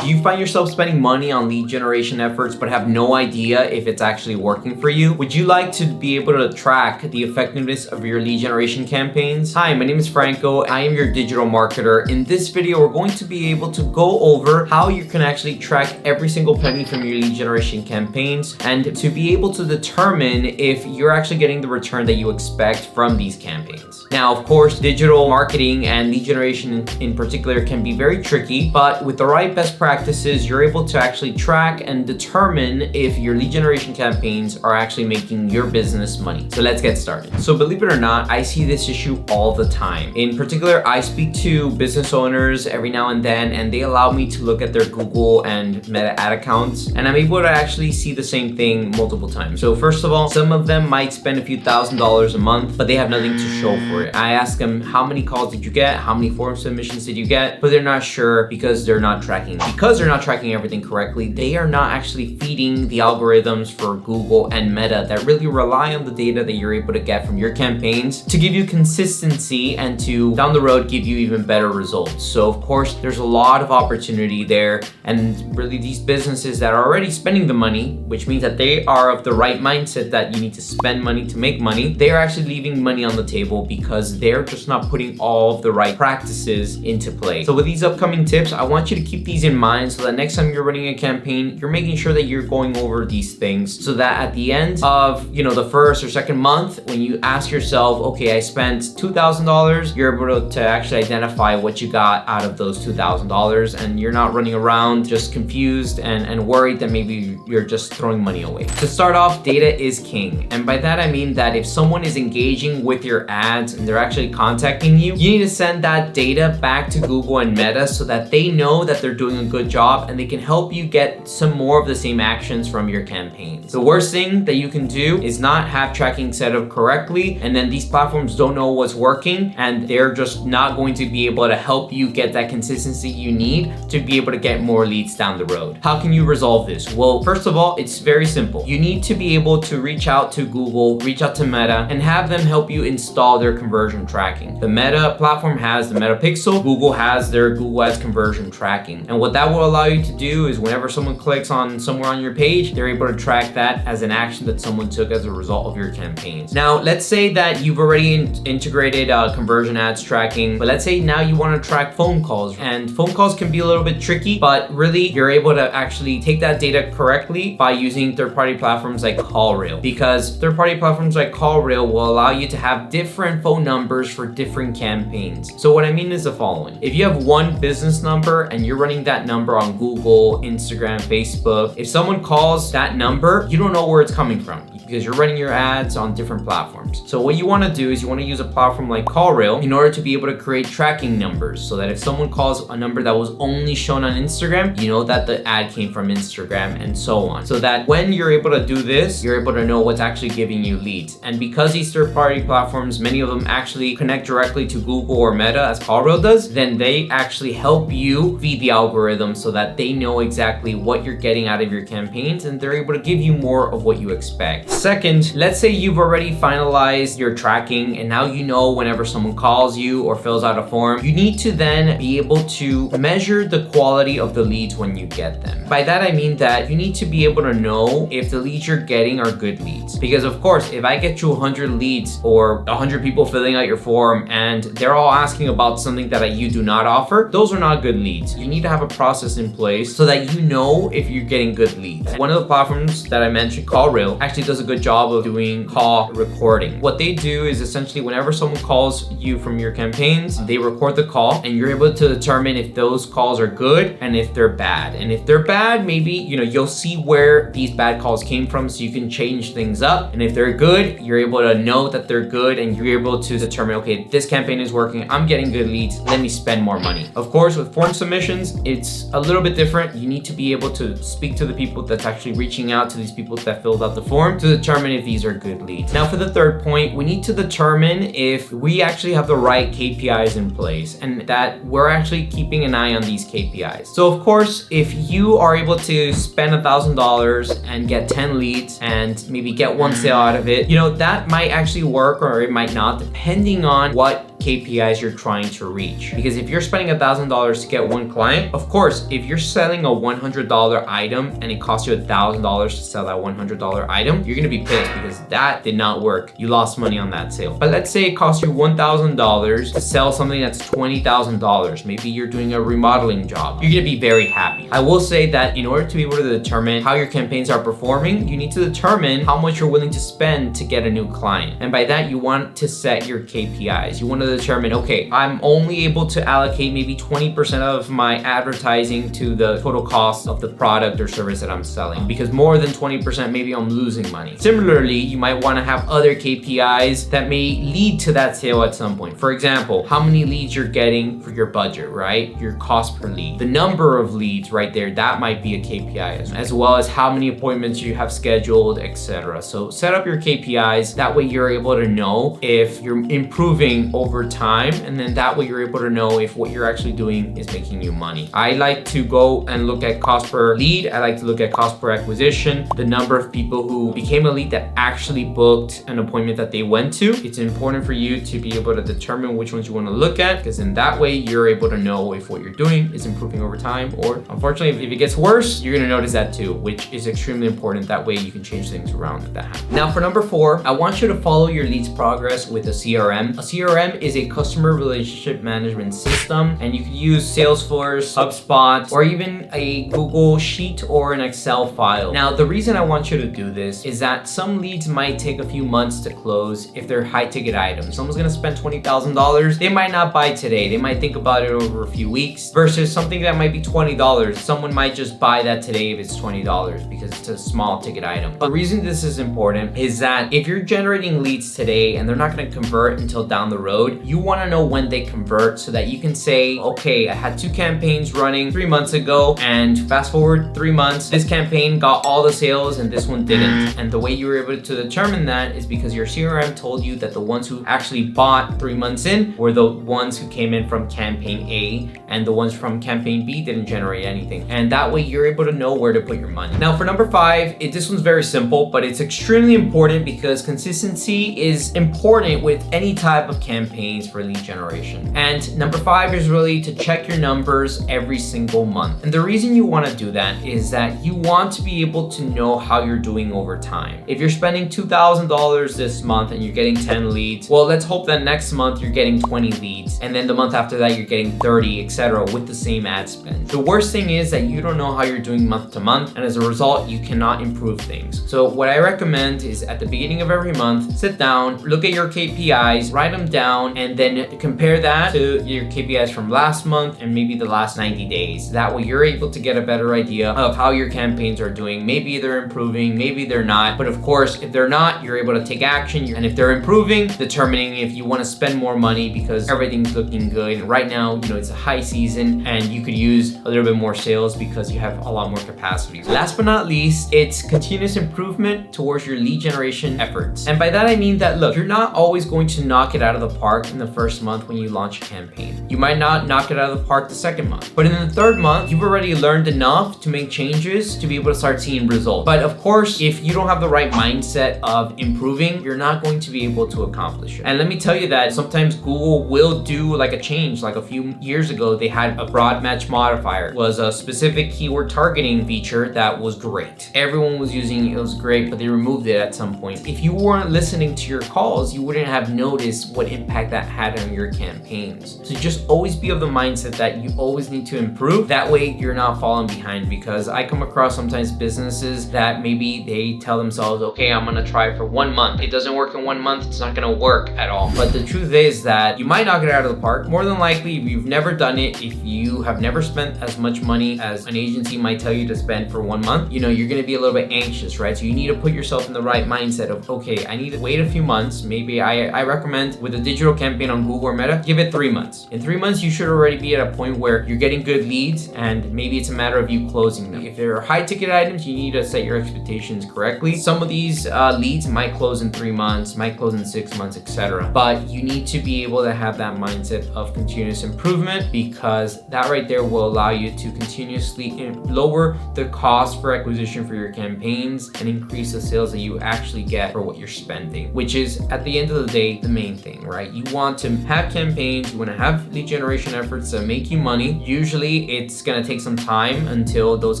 Do you find yourself spending money on lead generation efforts but have no idea if it's actually working for you? Would you like to be able to track the effectiveness of your lead generation campaigns? Hi, my name is Franco. I am your digital marketer. In this video, we're going to be able to go over how you can actually track every single penny from your lead generation campaigns and to be able to determine if you're actually getting the return that you expect from these campaigns. Now, of course, digital marketing and lead generation in particular can be very tricky, but with the right best practices, you're able to actually track and determine if your lead generation campaigns are actually making your business money. So let's get started. So believe it or not, I see this issue all the time. In particular, I speak to business owners every now and then, and they allow me to look at their Google and Meta ad accounts, and I'm able to actually see the same thing multiple times. So first of all, some of them might spend a few $1,000s a month, but they have nothing to show for it. I ask them, how many calls did you get? How many form submissions did you get? But they're not sure because they're not tracking. Because they're not tracking everything correctly, they are not actually feeding the algorithms for Google and Meta that really rely on the data that you're able to get from your campaigns to give you consistency and to down the road give you even better results. So of course, there's a lot of opportunity there, and really these businesses that are already spending the money, which means that they are of the right mindset that you need to spend money to make money, they are actually leaving money on the table because they're just not putting all of the right practices into play. So with these upcoming tips, I want you to keep these in mind so that next time you're running a campaign, you're making sure that you're going over these things so that at the end of, the first or second month, when you ask yourself, okay, I spent $2,000, you're able to actually identify what you got out of those $2,000, and you're not running around just confused and worried that maybe you're just throwing money away. To start off, data is king. And by that, I mean that if someone is engaging with your ads and they're actually contacting you, you need to send that data back to Google and Meta so that they know that they're doing a good job and they can help you get some more of the same actions from your campaigns. The worst thing that you can do is not have tracking set up correctly, and then these platforms don't know what's working and they're just not going to be able to help you get that consistency you need to be able to get more leads down the road. How can you resolve this? Well, first of all, it's very simple. You need to be able to reach out to Google, reach out to Meta, and have them help you install their conversion tracking. The Meta platform has the Meta Pixel, Google has their Google Ads conversion tracking. And what that will allow you to do is whenever someone clicks on somewhere on your page, they're able to track that as an action that someone took as a result of your campaigns. Now, let's say that you've already integrated conversion ads tracking, but let's say now you want to track phone calls, and phone calls can be a little bit tricky, but really you're able to actually take that data correctly by using third-party platforms like CallRail, because third-party platforms like CallRail will allow you to have different phone numbers for different campaigns. So what I mean is the following. If you have one business number and you're running that number on Google, Instagram, Facebook, if someone calls that number, you don't know where it's coming from because you're running your ads on different platforms. So what you want to do is you want to use a platform like CallRail in order to be able to create tracking numbers so that if someone calls a number that was only shown on Instagram, you know that the ad came from Instagram and so on. So that when you're able to do this, you're able to know what's actually giving you leads. And because these third-party platforms, many of them actually connect directly to Google or Meta as CallRail does, then they actually help you feed the algorithm so that they know exactly what you're getting out of your campaigns and they're able to give you more of what you expect. Second, let's say you've already finalized your tracking and now you know whenever someone calls you or fills out a form, you need to then be able to measure the quality of the leads when you get them. By that, I mean that you need to be able to know if the leads you're getting are good leads. Because of course, if I get you 100 leads or 100 people filling out your form and they're all asking about something that you do not offer, those are not good leads. You need to have a process in place so that you know if you're getting good leads. One of the platforms that I mentioned, CallRail, actually does a good job of doing call recording. What they do is essentially whenever someone calls you from your campaigns, they record the call and you're able to determine if those calls are good and if they're bad. And if they're bad, maybe, you'll see where these bad calls came from so you can change things up. And if they're good, you're able to know that they're good and you're able to determine, okay, this campaign is working, I'm getting good leads, let me spend more money. Of course, with form submissions, it's a little bit different. You need to be able to speak to the people that's actually reaching out to these people that filled out the form to determine if these are good leads. Now for the third point, we need to determine if we actually have the right KPIs in place and that we're actually keeping an eye on these KPIs. So of course, if you are able to spend $1,000 and get 10 leads and maybe get one sale out of it, that might actually work or it might not, depending on what KPIs you're trying to reach. Because if you're spending $1,000 to get one client, of course, if you're selling a $100 item and it costs you $1,000 to sell that $100 item, you're gonna be pissed because that did not work. You lost money on that sale. But let's say it costs you $1,000 to sell something that's $20,000. Maybe you're doing a remodeling job. You're gonna be very happy. I will say that in order to be able to determine how your campaigns are performing, you need to determine how much you're willing to spend to get a new client. And by that, you want to set your KPIs. You want to determine, okay, I'm only able to allocate maybe 20% of my advertising to the total cost of the product or service that I'm selling, because more than 20%, maybe I'm losing money. Similarly, you might want to have other KPIs that may lead to that sale at some point. For example, how many leads you're getting for your budget, right? Your cost per lead. The number of leads right there, that might be a KPI, as well as how many appointments you have scheduled, etc. So set up your KPIs. That way you're able to know if you're improving over time, and then that way you're able to know if what you're actually doing is making you money. I like to go and look at cost per lead. I like to look at cost per acquisition, the number of people who became a lead that actually booked an appointment that they went to. It's important for you to be able to determine which ones you want to look at, because in that way you're able to know if what you're doing is improving over time, or unfortunately, if it gets worse, you're going to notice that too, which is extremely important. That way you can change things around if that happens. Now for number 4, I want you to follow your leads progress with a CRM. A CRM is a customer relationship management system, and you can use Salesforce, HubSpot, or even a Google Sheet or an Excel file. Now, the reason I want you to do this is that some leads might take a few months to close if they're high ticket items. Someone's gonna spend $20,000. They might not buy today. They might think about it over a few weeks, versus something that might be $20. Someone might just buy that today if it's $20 because it's a small ticket item. But the reason this is important is that if you're generating leads today and they're not gonna convert until down the road, you wanna know when they convert so that you can say, okay, I had 2 campaigns running 3 months ago, and fast forward 3 months, this campaign got all the sales and this one didn't. And the way you were able to determine that is because your CRM told you that the ones who actually bought 3 months in were the ones who came in from campaign A, and the ones from campaign B didn't generate anything. And that way you're able to know where to put your money. Now for number 5, this one's very simple, but it's extremely important because consistency is important with any type of campaigns for lead generation. And number 5 is really to check your numbers every single month. And the reason you want to do that is that you want to be able to know how you're doing over time. If you're spending $2,000 this month and you're getting 10 leads, well, let's hope that next month you're getting 20 leads, and then the month after that you're getting 30, etc., with the same ad spend. The worst thing is that you don't know how you're doing month to month, and as a result, you cannot improve things. So what I recommend is at the beginning of every month, sit down, look at your KPIs, write them down, and then compare that to your KPIs from last month and maybe the last 90 days. That way you're able to get a better idea of how your campaigns are doing. Maybe they're improving, maybe they're not. But of course, if they're not, you're able to take action. And if they're improving, determining if you want to spend more money because everything's looking good. And right now, it's a high season and you could use a little bit more sales because you have a lot more capacity. Last but not least, it's continuous improvement towards your lead generation efforts. And by that, I mean that, look, you're not always going to knock it out of the park in the first month when you launch a campaign. You might not knock it out of the park the second month, but in the third month, you've already learned enough to make changes to be able to start seeing results. But of course, if you don't have the right mindset of improving, you're not going to be able to accomplish it. And let me tell you that sometimes Google will do like a change. Like a few years ago, they had a broad match modifier. It was a specific keyword targeting feature that was great. Everyone was using it, it was great, but they removed it at some point. If you weren't listening to your calls, you wouldn't have noticed what impact that had on your campaigns. So just always be of the mindset that you always need to improve. That way you're not falling behind, because I come across sometimes businesses that maybe they tell themselves, okay, I'm gonna try for 1 month. It doesn't work in 1 month, it's not gonna work at all. But the truth is that you might knock it out of the park. More than likely, if you've never done it, if you have never spent as much money as an agency might tell you to spend for 1 month, you're gonna be a little bit anxious, right? So you need to put yourself in the right mindset of, okay, I need to wait a few months. Maybe I recommend with a digital campaign on Google or Meta, give it 3 months. In 3 months, you should already be at a point where you're getting good leads, and maybe it's a matter of you closing them. If there are high ticket items, you need to set your expectations correctly. Some of these leads might close in 3 months, might close in 6 months, etc. But you need to be able to have that mindset of continuous improvement, because that right there will allow you to continuously lower the cost for acquisition for your campaigns and increase the sales that you actually get for what you're spending, which is at the end of the day, the main thing, right? You want to have campaigns, you want to have lead generation efforts that make you money, usually it's going to take some time until those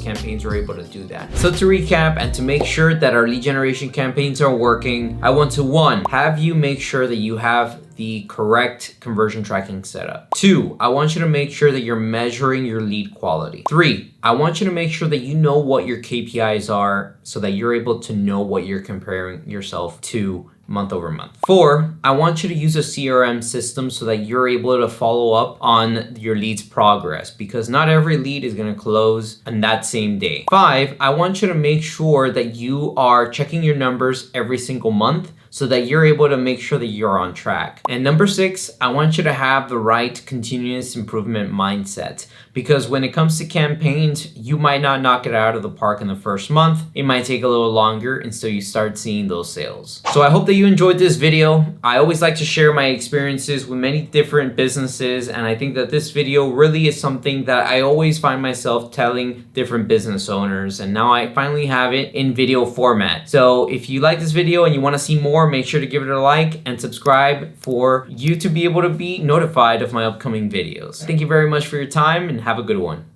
campaigns are able to do that. So to recap and to make sure that our lead generation campaigns are working, I want to 1, have you make sure that you have the correct conversion tracking setup. 2, I want you to make sure that you're measuring your lead quality. 3, I want you to make sure that you know what your KPIs are so that you're able to know what you're comparing yourself to month over month. 4, I want you to use a CRM system so that you're able to follow up on your lead's progress, because not every lead is going to close on that same day. 5, I want you to make sure that you are checking your numbers every single month so that you're able to make sure that you're on track. And number 6, I want you to have the right continuous improvement mindset, because when it comes to campaigns, you might not knock it out of the park in the first month. It might take a little longer until you start seeing those sales. So I hope that you enjoyed this video. I always like to share my experiences with many different businesses, and I think that this video really is something that I always find myself telling different business owners, and now I finally have it in video format. So if you like this video and you want to see more, make sure to give it a like and subscribe for you to be able to be notified of my upcoming videos. Thank you very much for your time and have a good one.